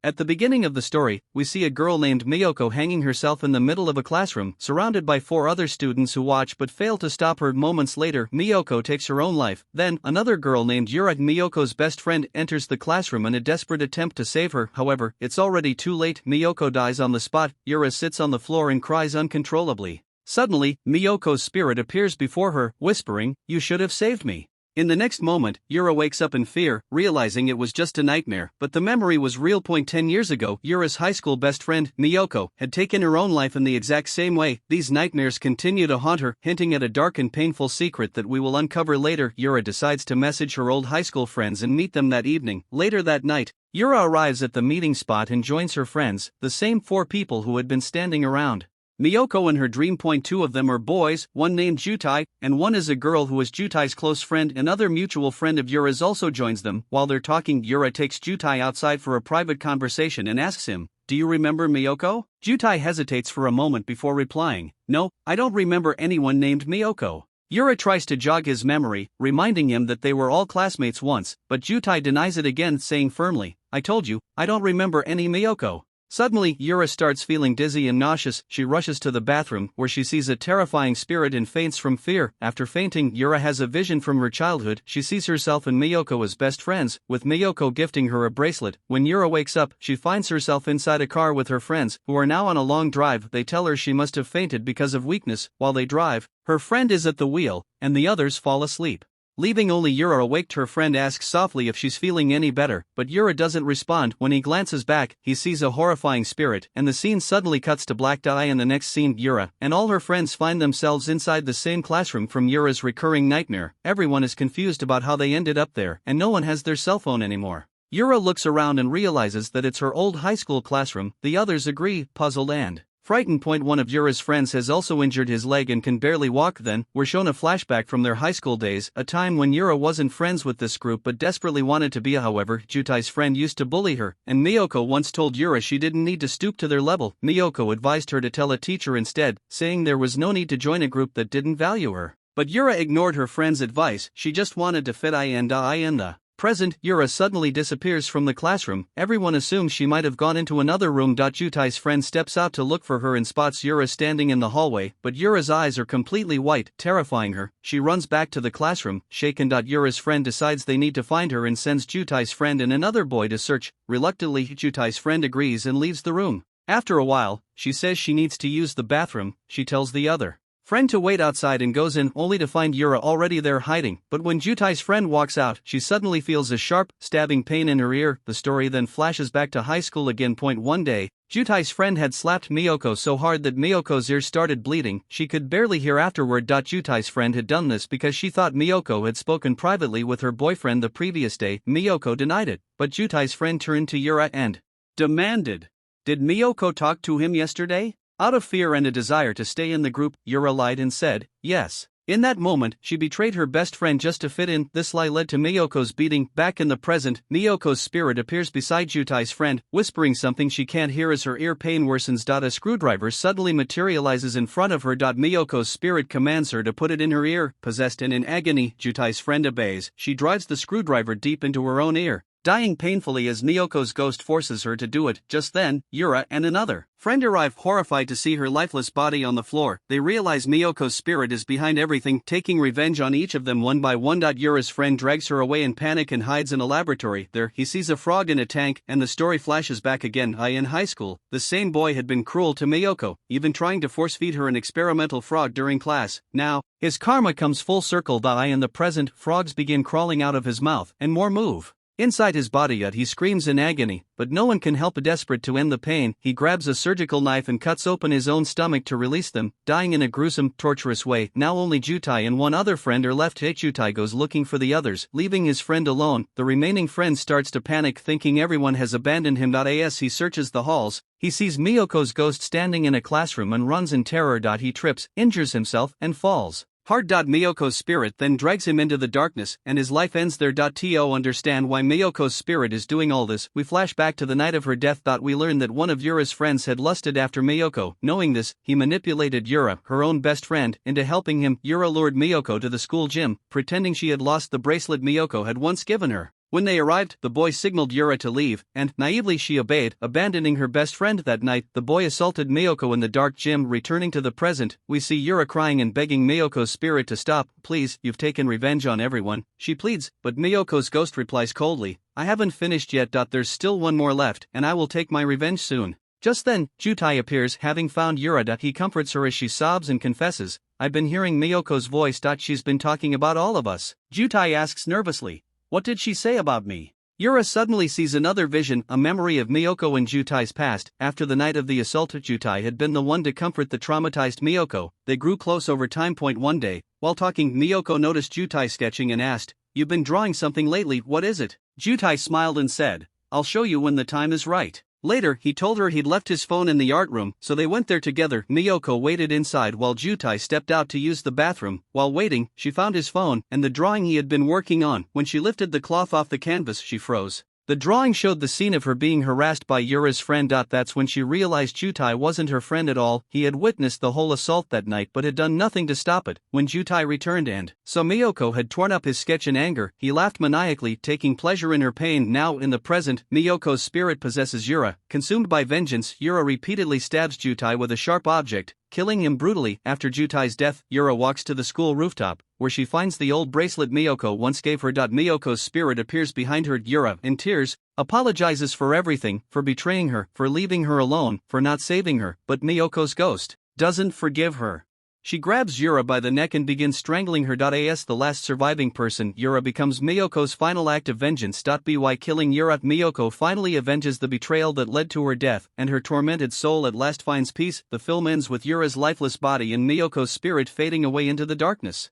At the beginning of the story, we see a girl named Miyoko hanging herself in the middle of a classroom, surrounded by 4 other students who watch but fail to stop her. Moments later, Miyoko takes her own life. Then, another girl named Yoo-ra, Miyoko's best friend, enters the classroom in a desperate attempt to save her. However, it's already too late. Miyoko dies on the spot. Yoo-ra sits on the floor and cries uncontrollably. Suddenly, Miyoko's spirit appears before her, whispering, "You should have saved me." In the next moment, Yoo-ra wakes up in fear, realizing it was just a nightmare, but the memory was real. 10 years ago, Yoo-ra's high school best friend, Miyoko, had taken her own life in the exact same way. These nightmares continue to haunt her, hinting at a dark and painful secret that we will uncover later. Yoo-ra decides to message her old high school friends and meet them that evening. Later that night, Yoo-ra arrives at the meeting spot and joins her friends, the same 4 people who had been standing around Miyoko and her dream. 2 of them are boys, one named Jin-Tae, and one is a girl who is Jin-Tae's close friend. Another mutual friend of Yoo-ra's also joins them. While they're talking, Yoo-ra takes Jin-Tae outside for a private conversation and asks him, "Do you remember Miyoko?" Jin-Tae hesitates for a moment before replying, "No, I don't remember anyone named Miyoko." Yoo-ra tries to jog his memory, reminding him that they were all classmates once, but Jin-Tae denies it again, saying firmly, "I told you, I don't remember any Miyoko." Suddenly, Yoo-ra starts feeling dizzy and nauseous. She rushes to the bathroom, where she sees a terrifying spirit and faints from fear. After fainting, Yoo-ra has a vision from her childhood. She sees herself and Miyoko as best friends, with Miyoko gifting her a bracelet. When Yoo-ra wakes up, she finds herself inside a car with her friends, who are now on a long drive. They tell her she must have fainted because of weakness. While they drive, her friend is at the wheel, and the others fall asleep. Leaving only Yoo-ra awake, her friend asks softly if she's feeling any better, but Yoo-ra doesn't respond. When he glances back, he sees a horrifying spirit, and the scene suddenly cuts to black. In the next scene, Yoo-ra and all her friends find themselves inside the same classroom from Yoo-ra's recurring nightmare. Everyone is confused about how they ended up there, and no one has their cell phone anymore. Yoo-ra looks around and realizes that it's her old high school classroom. The others agree, puzzled and frightened. One of Yoo-ra's friends has also injured his leg and can barely walk. Then, we're shown a flashback from their high school days, a time when Yoo-ra wasn't friends with this group but desperately wanted to be. However, Jin-Tae's friend used to bully her, and Miyoko once told Yoo-ra she didn't need to stoop to their level. Miyoko advised her to tell a teacher instead, saying there was no need to join a group that didn't value her. But Yoo-ra ignored her friend's advice. She just wanted to fit in the present. Yoo-ra suddenly disappears from the classroom. Everyone assumes she might have gone into another room. Jin-Tae's friend steps out to look for her and spots Yoo-ra standing in the hallway, but Yoo-ra's eyes are completely white, terrifying her. She runs back to the classroom, shaken. Yoo-ra's friend decides they need to find her and sends Jin-Tae's friend and another boy to search. Reluctantly, Jin-Tae's friend agrees and leaves the room. After a while, she says she needs to use the bathroom. She tells the other friend to wait outside and goes in, only to find Yoo-ra already there hiding. But when Jin-Tae's friend walks out, she suddenly feels a sharp, stabbing pain in her ear. The story then flashes back to high school again. One day, Jin-Tae's friend had slapped Miyoko so hard that Miyoko's ear started bleeding. She could barely hear afterward. Jin-Tae's friend had done this because she thought Miyoko had spoken privately with her boyfriend the previous day. Miyoko denied it, but Jin-Tae's friend turned to Yoo-ra and demanded, "Did Miyoko talk to him yesterday?" Out of fear and a desire to stay in the group, Yoo-ra lied and said, "Yes." In that moment, she betrayed her best friend just to fit in. This lie led to Miyoko's beating. Back in the present, Miyoko's spirit appears beside Jin-Tae's friend, whispering something she can't hear as her ear pain worsens. A screwdriver suddenly materializes in front of her. Miyoko's spirit commands her to put it in her ear. Possessed and in agony, Jin-Tae's friend obeys. She drives the screwdriver deep into her own ear, dying painfully as Miyoko's ghost forces her to do it. Just then, Yoo-ra and another friend arrive, horrified to see her lifeless body on the floor. They realize Miyoko's spirit is behind everything, taking revenge on each of them one by one. Yoo-ra's friend drags her away in panic and hides in a laboratory. There, he sees a frog in a tank, and the story flashes back again. In high school, the same boy had been cruel to Miyoko, even trying to force-feed her an experimental frog during class. Now, his karma comes full circle. In the present, frogs begin crawling out of his mouth, and more move inside his body. Yet he screams in agony, but no one can help. Desperate to end the pain, he grabs a surgical knife and cuts open his own stomach to release them, dying in a gruesome, torturous way. Now only Jin-Tae and one other friend are left. Jin-Tae goes looking for the others, leaving his friend alone. The remaining friend starts to panic, thinking everyone has abandoned him. As he searches the halls, he sees Miyoko's ghost standing in a classroom and runs in terror. He trips, injures himself, and falls hard. Miyoko's spirit then drags him into the darkness, and his life ends there. To understand why Miyoko's spirit is doing all this, we flash back to the night of her death. We learn that one of Yoo-ra's friends had lusted after Miyoko. Knowing this, he manipulated Yoo-ra, her own best friend, into helping him. Yoo-ra lured Miyoko to the school gym, pretending she had lost the bracelet Miyoko had once given her. When they arrived, the boy signaled Yoo-ra to leave, and naively she obeyed, abandoning her best friend that night. The boy assaulted Miyoko in the dark gym. Returning to the present, we see Yoo-ra crying and begging Miyoko's spirit to stop. Please, you've taken revenge on everyone, she pleads, but Miyoko's ghost replies coldly, I haven't finished yet. There's still one more left, and I will take my revenge soon. Just then, Jin-Tae appears, having found Yoo-ra. He comforts her as she sobs and confesses, I've been hearing Miyoko's voice. She's been talking about all of us. Jin-Tae asks nervously, what did she say about me? Yoo-ra suddenly sees another vision, a memory of Miyoko and Jin-Tae's past. After the night of the assault, Jin-Tae had been the one to comfort the traumatized Miyoko. They grew close over time. One day, while talking, Miyoko noticed Jin-Tae sketching and asked, you've been drawing something lately, what is it? Jin-Tae smiled and said, I'll show you when the time is right. Later, he told her he'd left his phone in the art room, so they went there together. Miyoko waited inside while Jin-Tae stepped out to use the bathroom. While waiting, she found his phone and the drawing he had been working on. When she lifted the cloth off the canvas, she froze. The drawing showed the scene of her being harassed by Yoo-ra's friend. That's when she realized Jin-Tae wasn't her friend at all. He had witnessed the whole assault that night but had done nothing to stop it. When Jin-Tae returned and saw Miyoko had torn up his sketch in anger, he laughed maniacally, taking pleasure in her pain. Now in the present, Miyoko's spirit possesses Yoo-ra. Consumed by vengeance, Yoo-ra repeatedly stabs Jin-Tae with a sharp object, killing him brutally. After Jin-Tae's death, Yoo-ra walks to the school rooftop, where she finds the old bracelet Miyoko once gave her. Miyoko's spirit appears behind her. Yoo-ra, in tears, apologizes for everything, for betraying her, for leaving her alone, for not saving her, but Miyoko's ghost doesn't forgive her. She grabs Yoo-ra by the neck and begins strangling her. As the last surviving person, Yoo-ra becomes Miyoko's final act of vengeance. By killing Yoo-ra, Miyoko finally avenges the betrayal that led to her death, and her tormented soul at last finds peace. The film ends with Yoo-ra's lifeless body and Miyoko's spirit fading away into the darkness.